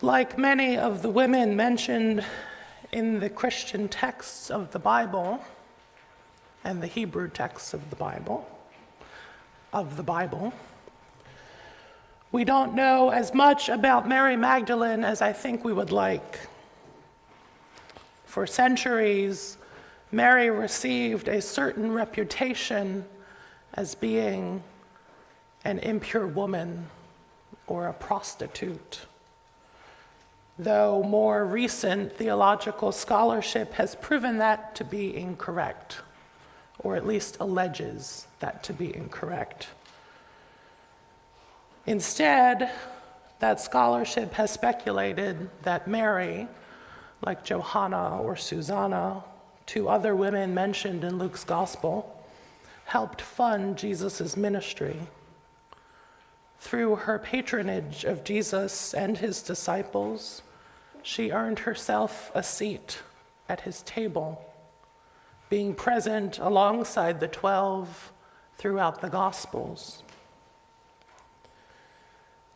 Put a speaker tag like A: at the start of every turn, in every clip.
A: Like many of the women mentioned in the Christian texts of the Bible and the Hebrew texts of the Bible, we don't know as much about Mary Magdalene as I think we would like. For centuries, Mary received a certain reputation as being an impure woman or a prostitute, though more recent theological scholarship has proven that to be incorrect, or at least alleges that to be incorrect. Instead, that scholarship has speculated that Mary, like Johanna or Susanna, two other women mentioned in Luke's gospel, helped fund Jesus' ministry. Through her patronage of Jesus and his disciples, she earned herself a seat at his table, being present alongside the 12 throughout the Gospels.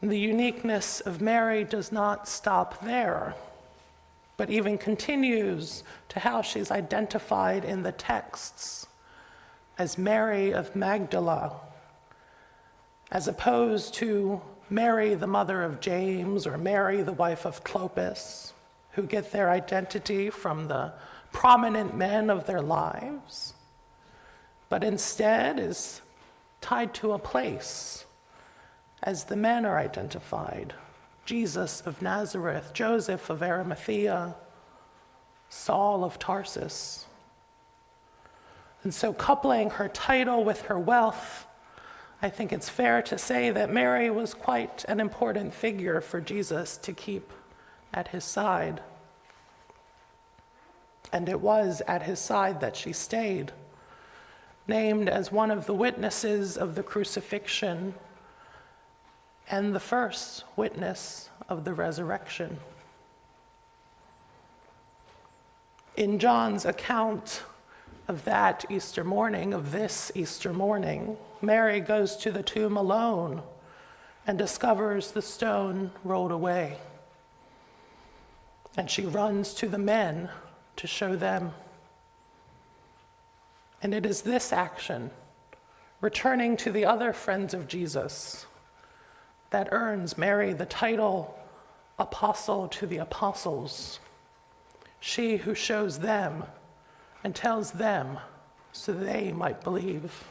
A: The uniqueness of Mary does not stop there, but even continues to how she's identified in the texts as Mary of Magdala, as opposed to Mary, the mother of James, or Mary, the wife of Clopas, who get their identity from the prominent men of their lives, but instead is tied to a place, as the men are identified: Jesus of Nazareth, Joseph of Arimathea, Saul of Tarsus. And so, coupling her title with her wealth, I think it's fair to say that Mary was quite an important figure for Jesus to keep at his side. And it was at his side that she stayed, named as one of the witnesses of the crucifixion and the first witness of the resurrection. In John's account of that Easter morning, of this Easter morning, Mary goes to the tomb alone and discovers the stone rolled away. And she runs to the men to show them. And it is this action, returning to the other friends of Jesus, that earns Mary the title Apostle to the Apostles. She who shows them and tells them so they might believe.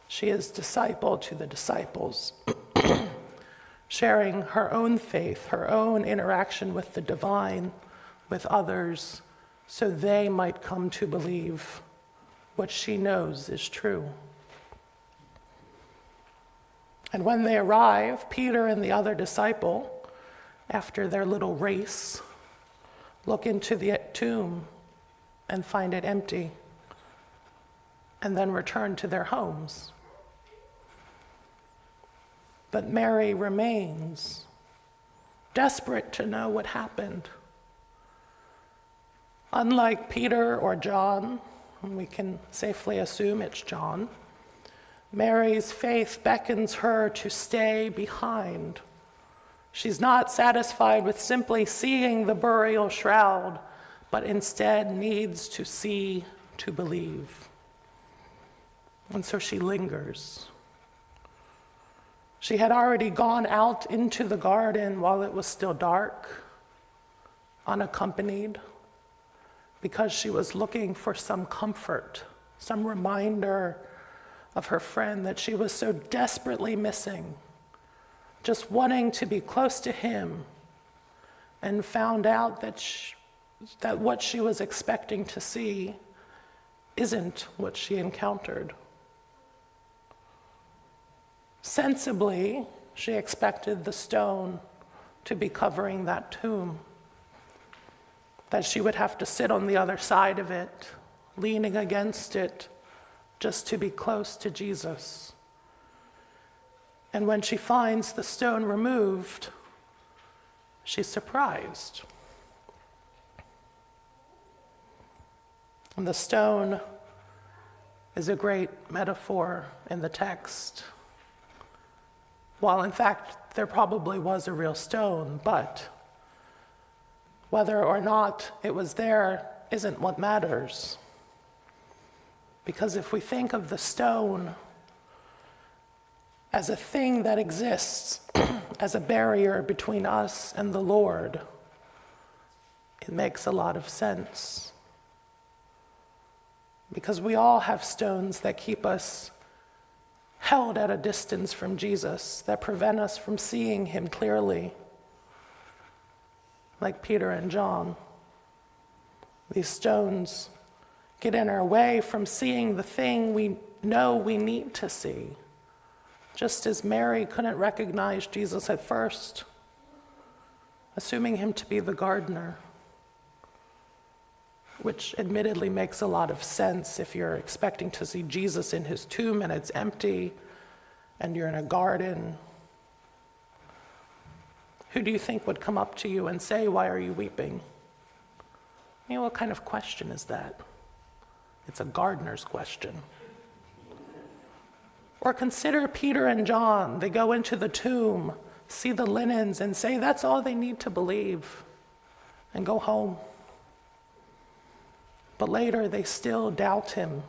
A: She is disciple to the disciples, sharing her own faith, her own interaction with the divine, with others, so they might come to believe what she knows is true. And when they arrive, Peter and the other disciple, after their little race, look into the tomb and find it empty, and then return to their homes. But Mary remains, desperate to know what happened. Unlike Peter or John, and we can safely assume it's John, Mary's faith beckons her to stay behind. She's not satisfied with simply seeing the burial shroud, but instead needs to see to believe. And so she lingers. She had already gone out into the garden while it was still dark, unaccompanied, because she was looking for some comfort, some reminder of her friend that she was so desperately missing, just wanting to be close to him, and found out that what she was expecting to see isn't what she encountered. Sensibly, she expected the stone to be covering that tomb, that she would have to sit on the other side of it, leaning against it, just to be close to Jesus. And when she finds the stone removed, she's surprised. And the stone is a great metaphor in the text. While in fact there probably was a real stone, but whether or not it was there isn't what matters. Because if we think of the stone as a thing that exists, as a barrier between us and the Lord, it makes a lot of sense. Because we all have stones that keep us held at a distance from Jesus, that prevent us from seeing him clearly, like Peter and John. These stones get in our way from seeing the thing we know we need to see, just as Mary couldn't recognize Jesus at first, assuming him to be the gardener, which admittedly makes a lot of sense if you're expecting to see Jesus in his tomb and it's empty and you're in a garden. Who do you think would come up to you and say, "Why are you weeping?" I mean, what kind of question is that? It's a gardener's question. Or consider Peter and John. They go into the tomb, see the linens, and say that's all they need to believe, and go home. But later they still doubt him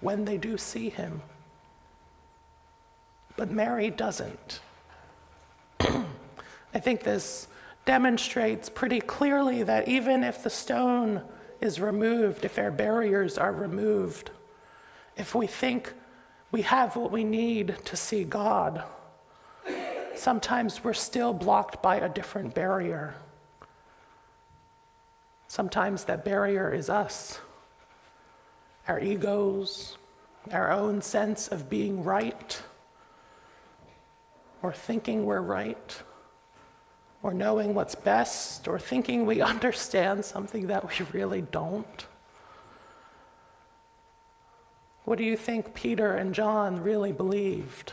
A: when they do see him. But Mary doesn't. I think this demonstrates pretty clearly that even if the stone is removed, if our barriers are removed, if we think we have what we need to see God, sometimes we're still blocked by a different barrier. Sometimes that barrier is us, our egos, our own sense of being right, or thinking we're right, or knowing what's best, or thinking we understand something that we really don't. What do you think Peter and John really believed?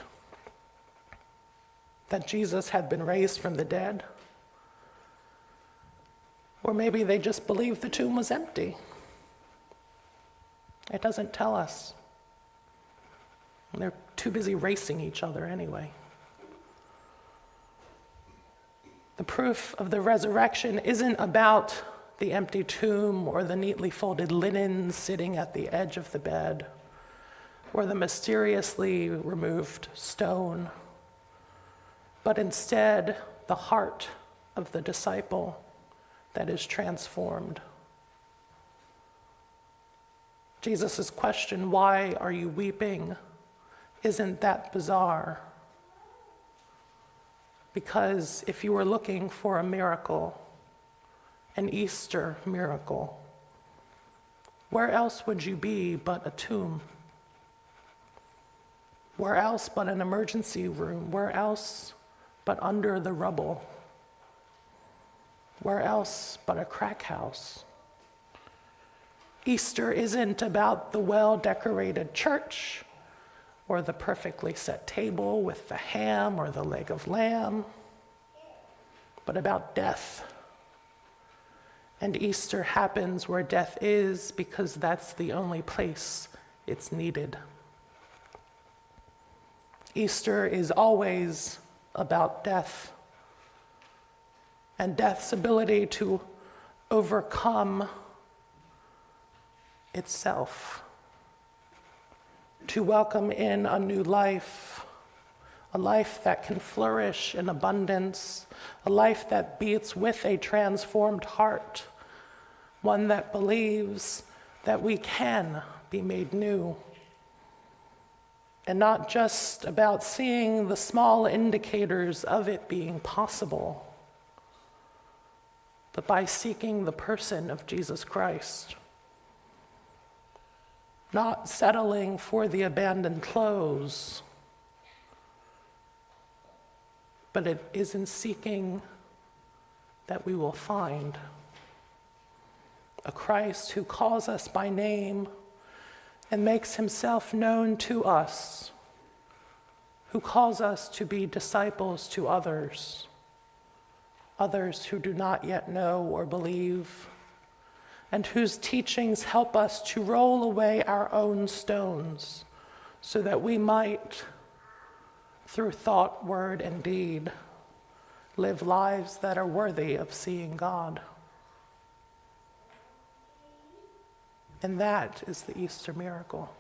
A: That Jesus had been raised from the dead? Or maybe they just believed the tomb was empty. It doesn't tell us. They're too busy racing each other anyway. The proof of the resurrection isn't about the empty tomb or the neatly folded linen sitting at the edge of the bed or the mysteriously removed stone, but instead the heart of the disciple that is transformed. Jesus' question, "Why are you weeping?" isn't that bizarre. Because if you were looking for a miracle, an Easter miracle, where else would you be but a tomb? Where else but an emergency room? Where else but under the rubble? Where else but a crack house? Easter isn't about the well-decorated church or the perfectly set table with the ham or the leg of lamb, but about death. And Easter happens where death is because that's the only place it's needed. Easter is always about death and death's ability to overcome itself, to welcome in a new life, a life that can flourish in abundance, a life that beats with a transformed heart, one that believes that we can be made new. And not just about seeing the small indicators of it being possible, but by seeking the person of Jesus Christ. Not settling for the abandoned clothes, but it is in seeking that we will find a Christ who calls us by name and makes himself known to us, who calls us to be disciples to others, others who do not yet know or believe, and whose teachings help us to roll away our own stones so that we might through thought, word, and deed, live lives that are worthy of seeing God. And that is the Easter miracle.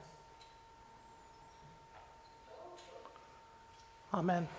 A: Amen.